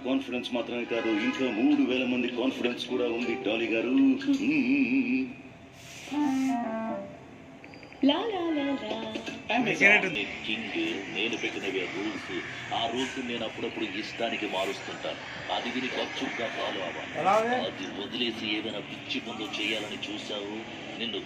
Confidence మాత్రమే కాదు, ఇంకా 3000 మంది కాన్ఫిడెన్స్ కూడా ఉంది డాలీ గారు. కింగ్ నేను పెట్టినవి రూల్స్. ఆ రూల్స్ నేను అప్పుడప్పుడు ఇష్టానికి మారుస్తుంటాను. అది విని గప్చుప్గా ఫాలో అవ్వాలి. అది వదిలేసి ఏదైనా పిచ్చి పనులు చేయాలని చూసావు, నిన్ను